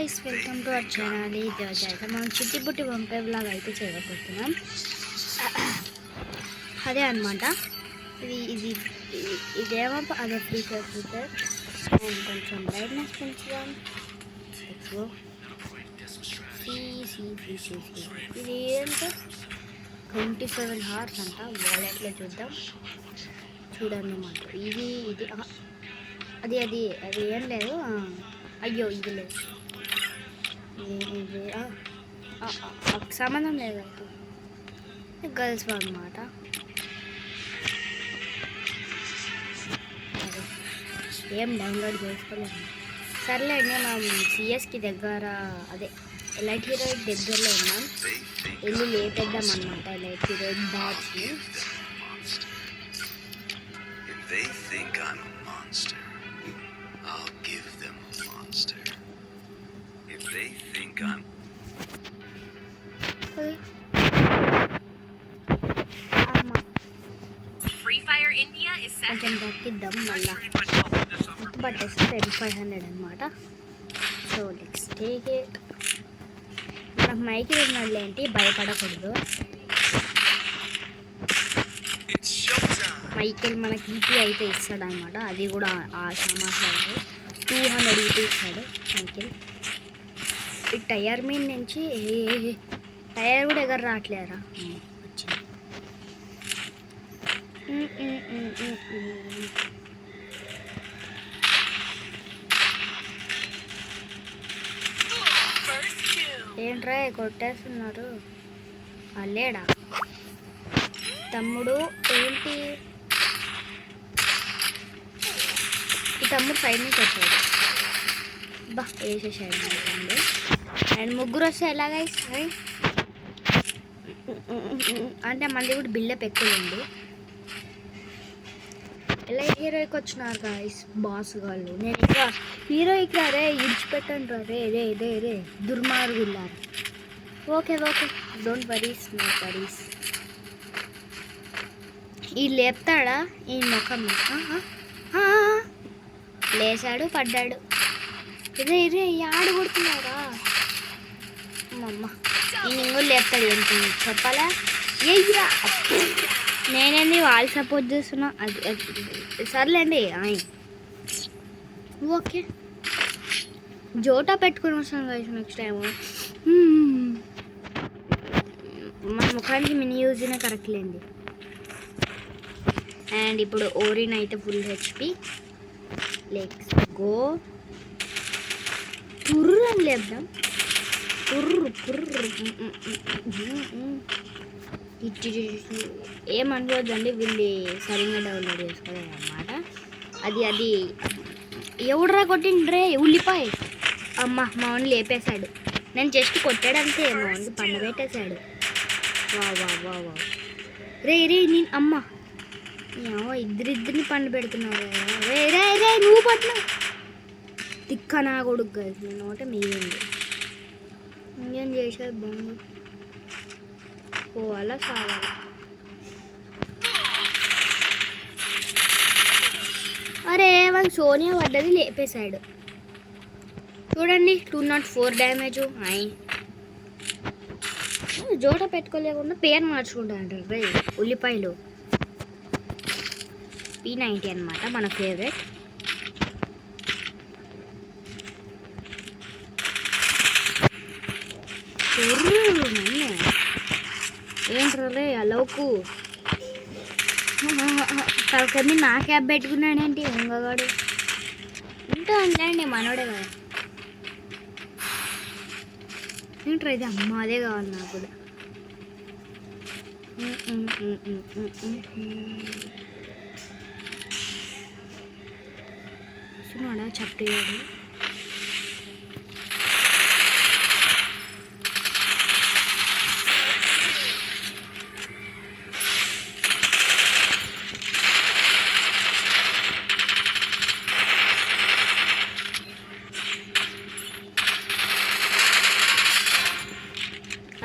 Guys, welcome to our channel. ఇది అయితే మనం చిట్టిబుట్టి వంకాయ బ్లాగ్ అయితే చేయబోతున్నాం. అదే అనమాట. ఇదేమో అదే ఫ్రీచర్ అండ్ కొంచెం బ్రైట్నెస్ పెంచుదాం. ఇది ఏంటో 27 hours అంట. వాలెట్లో చూద్దాం, చూడండి అన్నమాట. ఇది అది అది అది ఏం లేదు. అయ్యో ఇది లేదు, ఇది సంబంధం లేదు. గర్ల్స్ అన్నమాట. ఏం డౌన్లోడ్ చేసుకోలేదు. సర్లేండి, మనం సిఎస్కి దగ్గర అదే ఎలైట్ హీరోయిక్ దగ్గరలో ఉన్నాం. వెళ్ళి లేపేద్దాం అన్నమాట ఎలైట్ హీరోయిక్ బ్యాచ్ని. కొంచెం దక్కిద్దాం మళ్ళా. పట్టేస్తే 500 అనమాట. So let's take it. మనకు మైకి ఉన్నది ఏంటి, భయపడకూడదు. మైకిల్ మనకి ఈపీ అయితే ఇస్తాడు అనమాట. అది కూడా ఆ సమాచారం 200 ఈపీ ఇస్తాడు మైకిల్. ఈ టైర్ మీద నుంచి టైర్ కూడా ఎగర రావట్లేరా వచ్చింది. ఏంట్రా కొట్టేస్తున్నారు? లేడా తమ్ముడు? ఏంటి ఈ తమ్ముడు సైడ్ నుంచి వచ్చాడు. బా వేసేసాడు తమ్ముడు. అండ్ ముగ్గురు వస్తే ఎలాగ అంటే మళ్ళీ కూడా బిల్డప్ ఎక్కువ ఉంది. ఎలా హీరోయిక్ వచ్చినారు గాయస్ బాస్ వాళ్ళు. నేను ఇంకా హీరోయిక్ రే ఇడిచిపెట్టండి రే రే రే రే దుర్మార్గులారు. Okay okay, don't worries, no worries. ఈ లేపుతాడా ఈ ముఖం? లేచాడు, పడ్డాడు. ఇదే ఇదే ఆడు కొడుతున్నారా అమ్మ. ఈ నింగులు లేపుతాడు ఏంటి చెప్పాలా? ఏయ్యా, నేనండి వాళ్ళు సపోర్ట్ చేస్తున్నా. అది సర్లేండి. ఓకే, జోటా పెట్టుకుని వస్తాను కదా నెక్స్ట్ టైము. మన ముఖానికి మినీ యూజ్నే కరెక్ట్ లేండి. అండ్ ఇప్పుడు ఓరిన్ అయితే ఫుల్ హెచ్పి. Let's go. పుర్రు అని లేద్దాం. పుర్రు పుర్రు. ఏమనుకోవద్దండి, వీళ్ళు సరిగ్గా డౌన్లోడ్ చేసుకోలేదు అన్నమాట. అది ఎవడరా కొట్టిండ్రే ఉల్లిపాయ? అమ్మ మా వాడిని లేపేశాడు. నేను జస్ట్ కొట్టాడంతే, మా వాడికి పండ పెట్టేశాడు. వా వా వా వా రే రే నేను అమ్మ ఇద్దరిని పండు పెడుతున్నారు. రే రే రే నువ్వు పట్టిన తిక్క నా కొడుకు కదా. నేను ఒకటే మిగిలింది. ఇంకేం చేసేది బాగుంది. పోవాలా సావాలా? అరే వాళ్ళు సోనియా పడ్డది, లేపేశాడు. చూడండి 204 డ్యామేజ్. జోట పెట్టుకోలేకుండా పేరు మార్చుకుంటా అంటారు రే ఉల్లిపాయలు. P90 అనమాట మన ఫేవరెట్. ఏంట్రే అలౌకు తలకని నా క్యాబ్ పెట్టుకున్నాడేంటి ఉంగగాడు. ఇంకా అండి మనోడే కదా. ఏంట్రా ఇది? అమ్మ అదే కావాలి నాకు కూడా. చూడా చప్పేయాడు.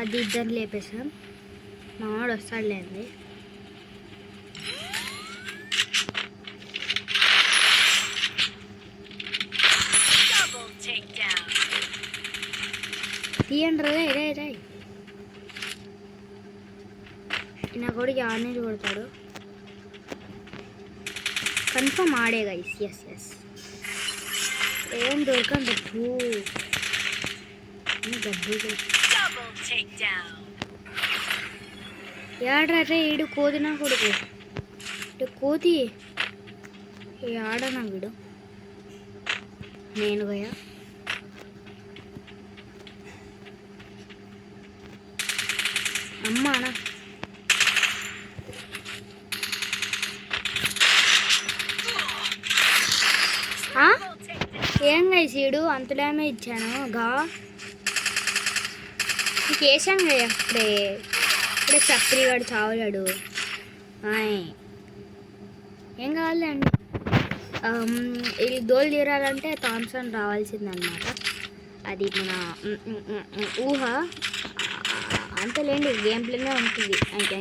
అది ఇద్దరు లేపేసాం. మా వాడు వస్తాడులేండి. తీయండి రే రే రే. నా కొడుకు ఆడనేది కొడతాడు. కన్ఫర్మ్ ఆడే గైస్. Yes yes. ఏం దొరకండి గడ్డు ఏడ్రా ఈడు కోదినా కొడుకు. కోతి ఆడనా వీడు. నేను పోయా అమ్మానా. ఏం గైసీడు అంత డ్యామేజ్ ఇచ్చాను నీకు వేసాను కదా ఇప్పుడే చక్రిగాడు చావలాడు. ఏం కావాలండి ఇది దోలు తీరాలంటే థామ్సన్ రావాల్సిందనమాట. అది మన ఊహ అంతలేండి, గేమ్ ప్లేనే ఉంటుంది. అంటే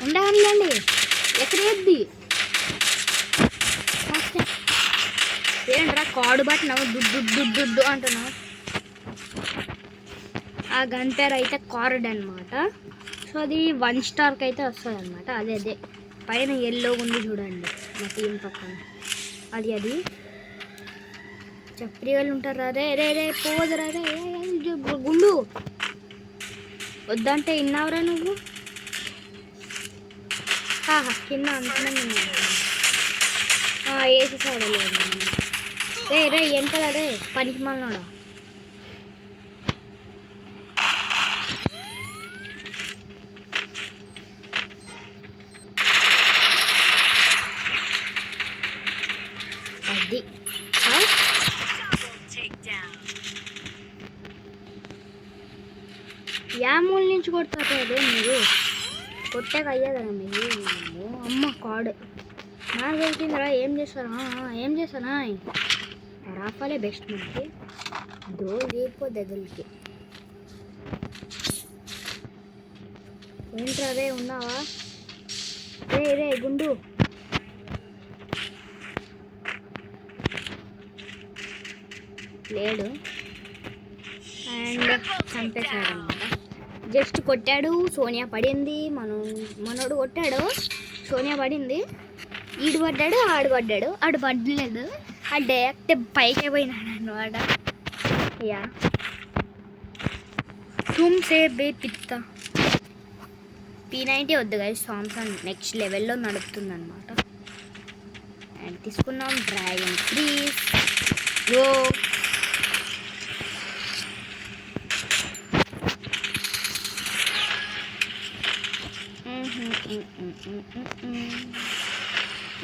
ఉండలేండి ఎక్కడ వేద్ది ఏంట్రా కాడు పట్టినావు దుడ్డు అంటున్నావు. ఆ గన్ పేరు అయితే కార్డ్ అనమాట. సో అది 1 స్టార్కి అయితే వస్తుంది అనమాట. అదే పైన ఎల్లో ఉంది చూడండి మా టీం పక్కన. అది చప్రి వాళ్ళు ఉంటారు. రే రే రే పోదురా రే గుండు వద్దంటే విన్నావురా నువ్వు. కింద అంటున్నా వేసేసాడు. రే రే ఎంతలా రే పనికి మళ్ళా. అది యా మూల నుంచి కొడతారు అదే మీరు కొట్టాక అయ్యా కదా మీరు. అమ్మ కాడు నాకు తెలిసిందిరా. ఏం చేస్తానా రాఫాలే బెస్ట్ మనకి. తీరిపోద్ది దగ్గరికి. ఏంట్రా రే ఉన్నావా రే గుండు. లేడు అండ్ చంపేశాడు అనమాట. జస్ట్ కొట్టాడు, సోనియా పడింది. మనోడు కొట్టాడు, సోనియా పడింది. ఈడు పడ్డాడు, ఆడు పడలేదు. ఆ డైరెక్ట్ పైకే పోయినాడు అనమాట. యా తుమ్సే బే పిత్త. P90 వద్దు గైస్, థామ్సన్ నెక్స్ట్ లెవెల్లో నడుపుతుంది అనమాట. అండ్ తీసుకున్నాం డ్రాగన్ ఫ్రీజ్ గో.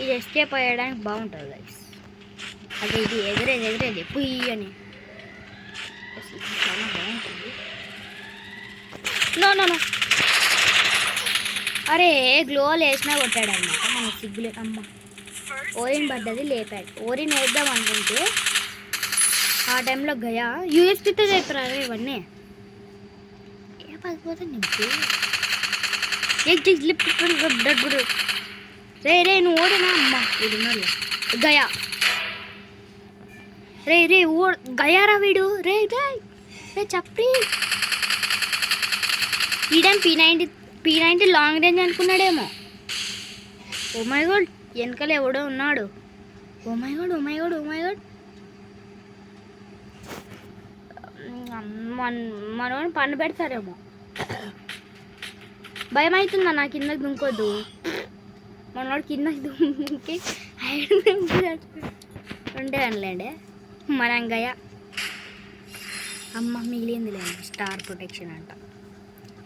ఇది ఎస్కేప్ అయ్యడానికి బాగుంటుంది గైస్. అదే ఇది ఎగరేది పుయ్యి అని చాలా బాగుంటుంది. నో అరే గ్లోవల్ వేసినా కొట్టాడు అనమాట. మన సిగ్గులే అమ్మ. ఓరిన్ పడ్డది లేపాడు. ఓరిన్ వేద్దాం అనుకుంటే ఆ టైంలో గయా యూఎస్పీతో చెప్పారు ఇవన్నీ. ఏ పడిపోతే నీకు రే నువ్వు ఓడినా అమ్మ. వీడు గయా రే గయారా వీడు. రే చెప్పి వీడేం P90 లాంగ్ రేంజ్ అనుకున్నాడేమో. ఓ మై గాడ్ వెనకాల ఎవడో ఉన్నాడు. ఓ మై గాడ్ మనోని పన్ను పెడతారేమో. భయం అవుతుందా నా కిందకి దుంకొద్దు. మనోడు కిందకి దుంకి ఉండే అనలేండి. మనం గయ అమ్మ మిగిలింది లేండి. స్టార్ ప్రొటెక్షన్ అంట.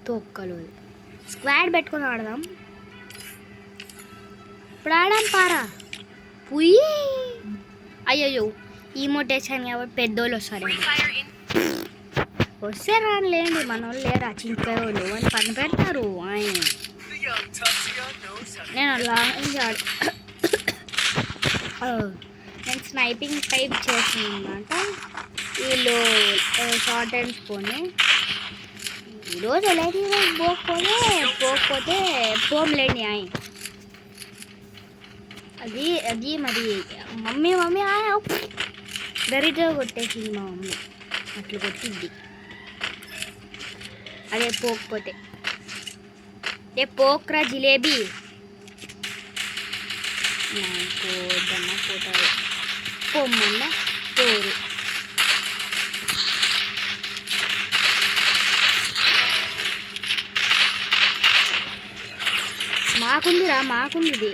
తొక్కలు స్క్వాడ్ పెట్టుకొని ఆడదాం. ఇప్పుడు ఆడాం పారా పుయ్యి. అయ్యో ఈమోటేషన్ కాబట్టి పెద్దోళ్ళు వస్తే రానులేండి. మన వాళ్ళు లేరా చింకాయ వాళ్ళు అని పని పెడతారు. నేను నేను స్నైపింగ్ టైప్ చేస్తున్నాను అనమాట. వీళ్ళు షార్ట్ హ్యాండ్స్కొని ఈరోజు ఎలాంటి పోకపోతే పోమ్లేండి. అది మరి మమ్మీ దరిద్ర కొట్టేసింది మా మమ్మీ. అట్లా కొట్టింది. అదే పోకపోతే ఏ పోక్రా జిలేబీ పోద్దన్న పోతారు పొమ్మన్న పోరు మాకుంది ఇది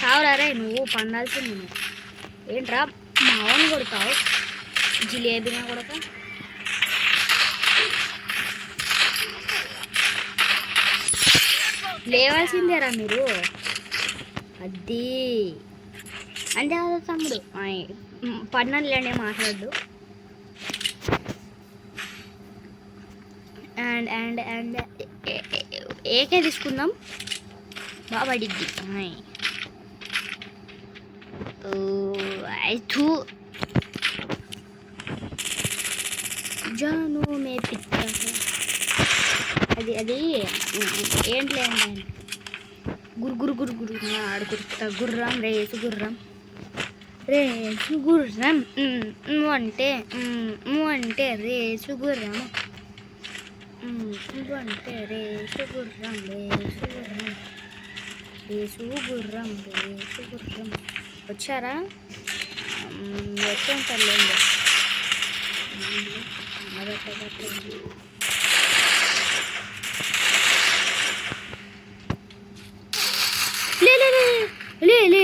సావురారే నువ్వు పండాల్సింది నువ్వు ఏంట్రా మావని కొడతావు జిలేబీనా కొడక లేవాల్సిందేరా మీరు అది అంటే కదా తమ్ముడు పడినలేండి మాట్లాడు అండ్ ఏకే తీసుకుందాం బాగా పడిద్ది ఐదు జాను మే పిచ్చ అది ఏంటి గురు ఆడుకుతా గుర్రం రేసు గుర్రం అంటే రేసు గుర్రం అంటే రేసు గుర్రం వచ్చారా వచ్చాం తల్లేండి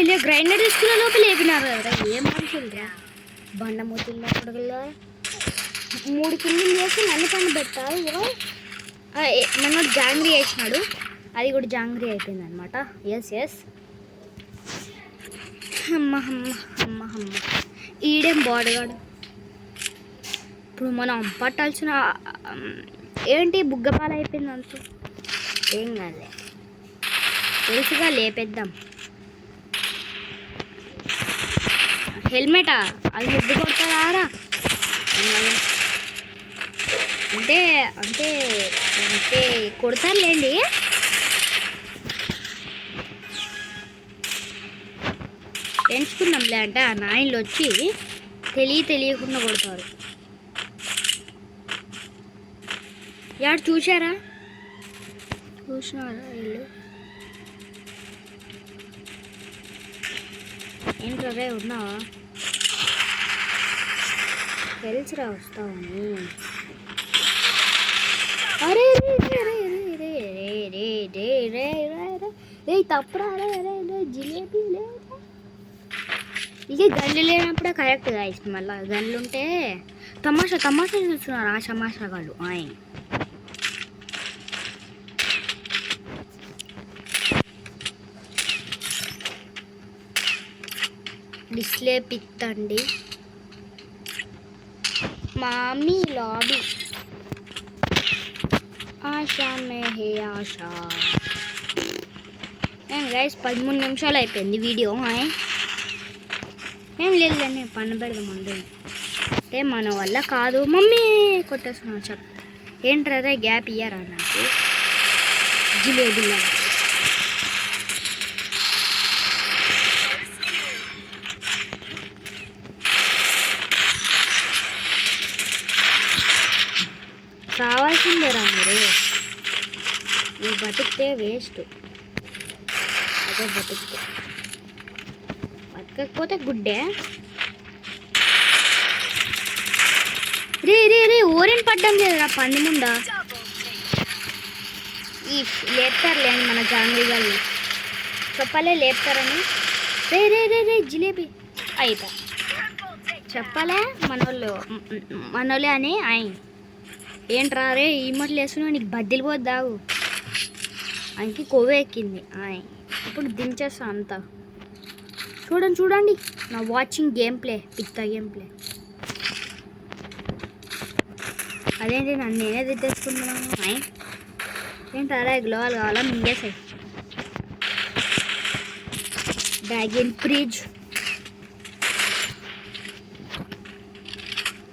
లే గ్రైండర్ తీసుకునే లోపల లేపినారు కదా ఏం మనుషులురా బండమూతుల్లో కొడగల 3 కిందలు చేసి నన్ను పని పెట్టారు నన్ను జాంగ్రీ వేసినాడు అది కూడా జాంగ్రీ అయిపోయింది అనమాట ఎస్ అమ్మ ఈడేం బాడగాడు ఇప్పుడు మనం పట్టాల్సిన ఏంటి బుగ్గపాలు అయిపోయింది అంత ఏం కాదులే తెలుసుగా లేపేద్దాం హెల్మెటా అది ముద్దు కొడతారా అంటే అంటే అంటే కొడతారులేండి పెంచుకున్నాంలే అంటే ఆ నాయనలు వచ్చి తెలియకుండా కొడతారు యాడు చూసారా వీళ్ళు ఏంట్రే ఉన్నావా తెలుసురా వస్తావని అరే రే తప్పురా జిలేబీ లేదు ఇక గన్లు లేనప్పుడే కరెక్ట్గా ఇష్టం మళ్ళీ గన్లు ఉంటే తమాషా చూస్తున్నారు ఆ తమాషాగాళ్ళు డిస్ప్లే పిక్తండి మామీ లాబీ ఆశా మే హే ఆశా ఏం గైస్ 13 నిమిషాలు అయిపోయింది వీడియో ఏం లేదులేండి పన్ను పెడదాం అందరూ అంటే మన వల్ల కాదు మమ్మీ కొట్టేస్తున్నా చెప్ ఏంట్రా గ్యాప్ ఇయ్యారా నాకు జిలేబీలా కావాల్సిందేరా మీరు నువ్వు బతికితే వేస్ట్ అదే బతకకపోతే గుడ్డే రే ఓరెన్ పడ్డం లేదురా పంది ముండా ఈ లేపుతారులేండి మన జాంగ్రీ గారు చెప్పలే లేపుతారని రే జిలేబీ అయిపో చెప్పలే మనోళ్ళే అని ఏంట్రా రే ఈ మట్లు వేస్తున్నావు నీకు బద్దలు పోద్దావు ఆయనకి కొవ్వు ఎక్కింది ఇప్పుడు దించేస్తా అంతా చూడండి నా వాచింగ్ గేమ్ ప్లే పిత్త గేమ్ ప్లే అదేంటి నన్ను నేనే దిద్దేసుకుంటున్నాను ఏంటారా గ్లోవాల్ కావాలా మింగేసాయి డ్రాగన్ ఫ్రిడ్జ్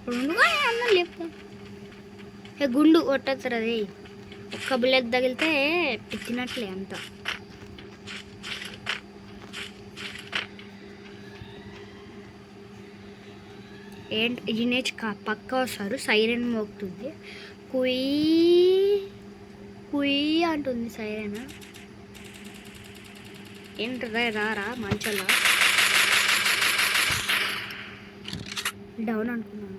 అన్నం లేపు గుండు కొట్టేస్తారు అది ఒక్క బుల్లెట్ తగిలితే పిచ్చినట్లే అంత ఏంటి ఇనేజ్ పక్క వస్తారు, సైరన్ మోగుతుంది, కుయ్ కుయ్ అంటుంది సైరన్. ఏంటదా రారా మంచోళ్ళ డౌన్ అనుకున్నాను.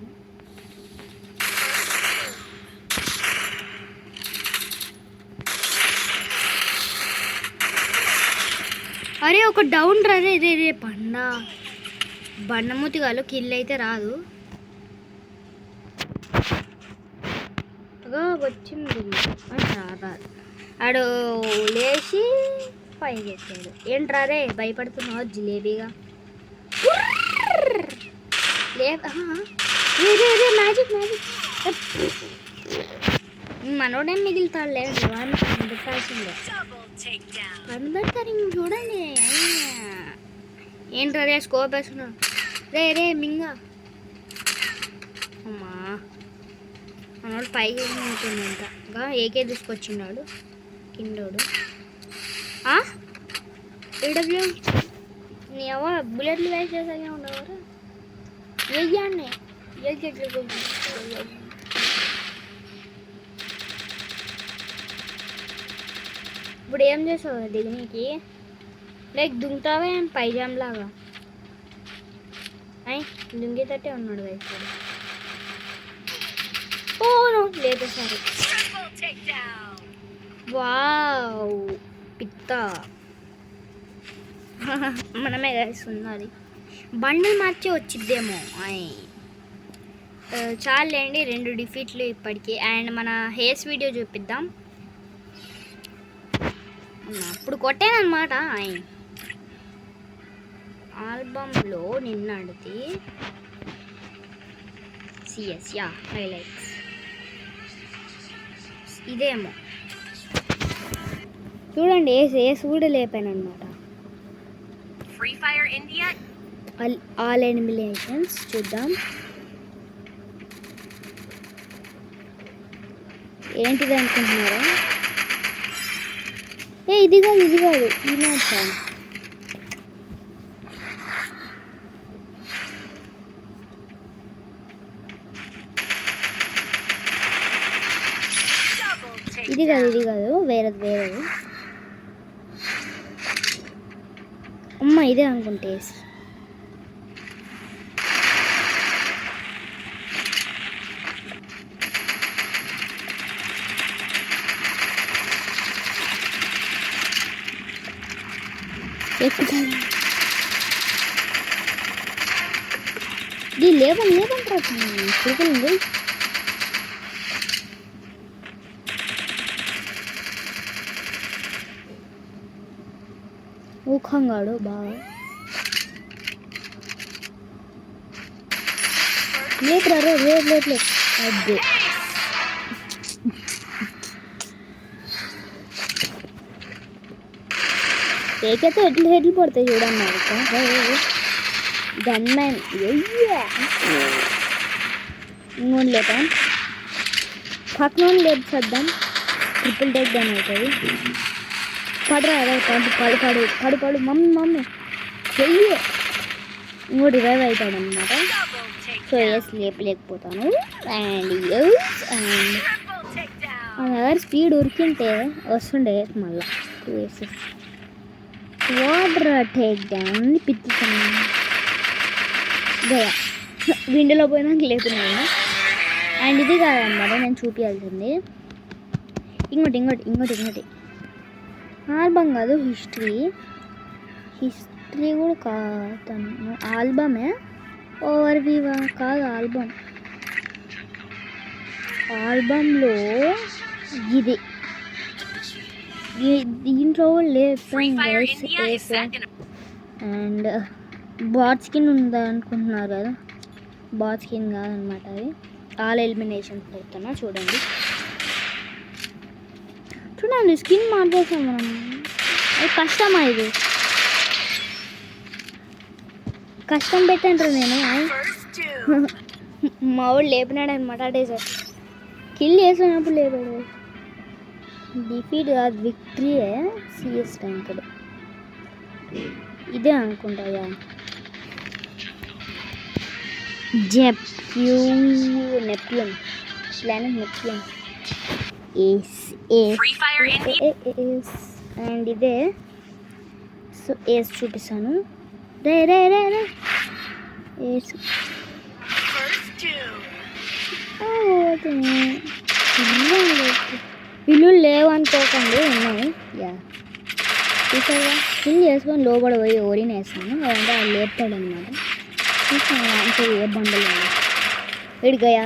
అరే ఒక డౌన్ రే రే రే బండమూతిగాలు కిల్ అయితే రాదు. వచ్చింది రాదు. ఆడు లేచి పైకి ఎక్కాడు. ఏంట్రా రే భయపడుతున్నావు జిలేబీగా? మ్యాజిక్ మ్యాజిక్ మనోడేం మిగులుతాడు లేదు, వాడిని కనిపెట్టాల్సిందే. కనిపెడతారు ఇంక చూడండి. ఏంట్రా రే స్కోప్ వేస్తున్నాడు రే రే మింగా. అమ్మా మనోడు పైకి ఉంటుందంట. ఇంకా ఏకే తీసుకొచ్చిన్నాడు కిందోడు. ఈడబ్ల్యూ నీ అవ్వ బుల్లెట్లు వేస్ట్ చేసాగే ఉండవరా వెయ్యాన్ని. ఇప్పుడు ఏం చేసావు దిగనీకి? లైక్ దుంకుతావే పైజామ్ లాగా. అయ్ దుంగేటట్టే ఉన్నాడు వైపు. ఓను లేదు సారీ. వావ్ పిత్త మనమే వేస్తున్నది. బండిల్ మార్చే వచ్చిద్దేమో. చాలండి 2 డిఫీట్లు ఇప్పటికీ. అండ్ మన హేస్ వీడియో చూపిద్దాం. అప్పుడు కొట్టానమాట. ఆల్బమ్లో నిన్నటిది సిఎస్ యా హైలైట్స్ ఇదేమో చూడండి. ఏస్ కూడా లేపాను అనమాట. Free fire India all eliminations చూద్దాం. ఏంటిది అనుకుంటున్నారా? ఇది కాదు ఇది వచ్చాను. ఇది కాదు వేరేది. అమ్మ ఇదే అనుకుంటే లేవంటారు. ఊఖంగాడు బాగా లేపురా లేదు అదే ఏకైతే హెడ్లు పడతాయి చూడమ్మా. గన్మ్యాన్ ఇంకోటి లేపా పక్కన లేదు చేద్దాం. ట్రిపుల్ టేక్ గన్ అవుతుంది. పడరా పడు మమ్మీ చెయ్యి. ఇంకోటి రివైవ్ అవుతాడు అనమాట. సో లేపలేకపోతాను. అండ్ దగ్గర స్పీడ్ ఉరికింటే వస్తుండే మళ్ళీ 2 వేసెస్. వాటర్ టేక్ డౌన్ పిత్తుతాను. విండోలో పోయినాక లేపున్నాను. అండ్ ఇది కాదన్నమాట నేను చూపించాల్సింది. ఇంకోటి ఆల్బమ్ కాదు, హిస్టరీ కూడా కాదు. ఆల్బమే ఓవర్వ్యూవా కాదు ఆల్బంలో ఇది దీంట్లో లేదు. అండ్ బాట్ స్కిన్ ఉందా అనుకుంటున్నారు కదా, బాట్ స్కిన్ కాదనమాట. అది ఆల్ ఎలిమినేషన్ పెడుతున్నా చూడండి. స్కిన్ మార్చేసాం మనం. అది కష్టమా? ఇది కష్టం పెట్టంటారు. నేను మా వాడు లేపినాడు అనమాట. అదే సార్ కిల్ చేసినప్పుడు లేపాడు. డిఫీట్ కాదు విక్టరీయే. సిఎస్ ర్యాంక్డ్ ఇదే అనుకుంటా. నెప్ట్యూన్ ప్లానెట్ నెప్ట్యూన్ అండ్ ఇదే సో ఏస్ చూపిస్తాను రే రే రే రే ఏస్ ఇల్లు లేవనుకోకండి ఉన్నాయి యా చూసారా ఫిల్ చేసుకొని లోపల పోయి ఓరిని వేస్తాను లేదంటే అది లేపుతాడు అనమాట చూసాను అంటే ఏ బండలు విడిగయా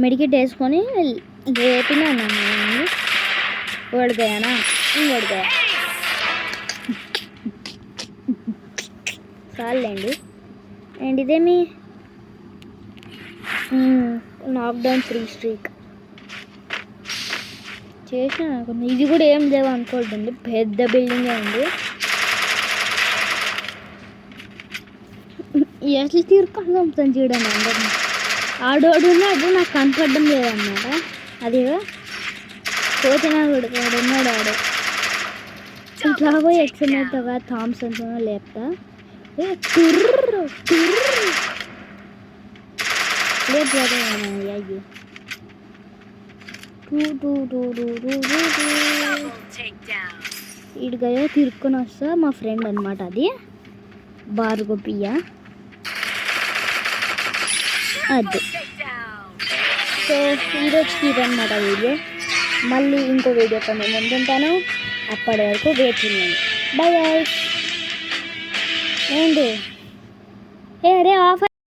మెడికెట్ వేసుకొని లేపినా అన్నాను ఓడిపోయానా ఇంకోడిపోయా చాలండి అండ్ ఇదేమి నాక్డౌన్ 3 స్ట్రీక్ చేసిన ఇది కూడా ఏం లేవు అనుకోండి పెద్ద బిల్డింగే ఉంది అసలు తీరుకుంటాం చూడండి అందరినీ ఆడోడు ఉన్నాడు నాకు కనపడడం లేదన్నమాట అదిగా కోచినాడు ఉన్నాడు ఆడు ఇట్లా పోయి ఎక్సైట్గా థామ్సన్స్ లేపుతా టుర్రు అయ్యి ఇడిగా తిరుక్కొని వస్తా మా ఫ్రెండ్ అనమాట అది బార్గోపియ అది సో ఈరోజు ఇదన్నమాట వీడియో మళ్ళీ ఇంకో వీడియోతో నేను ముందుంటాను అప్పటి వరకు వెయిట్ చేయండి బై గైస్ ఏంటి ఏ అరే ఆఫ్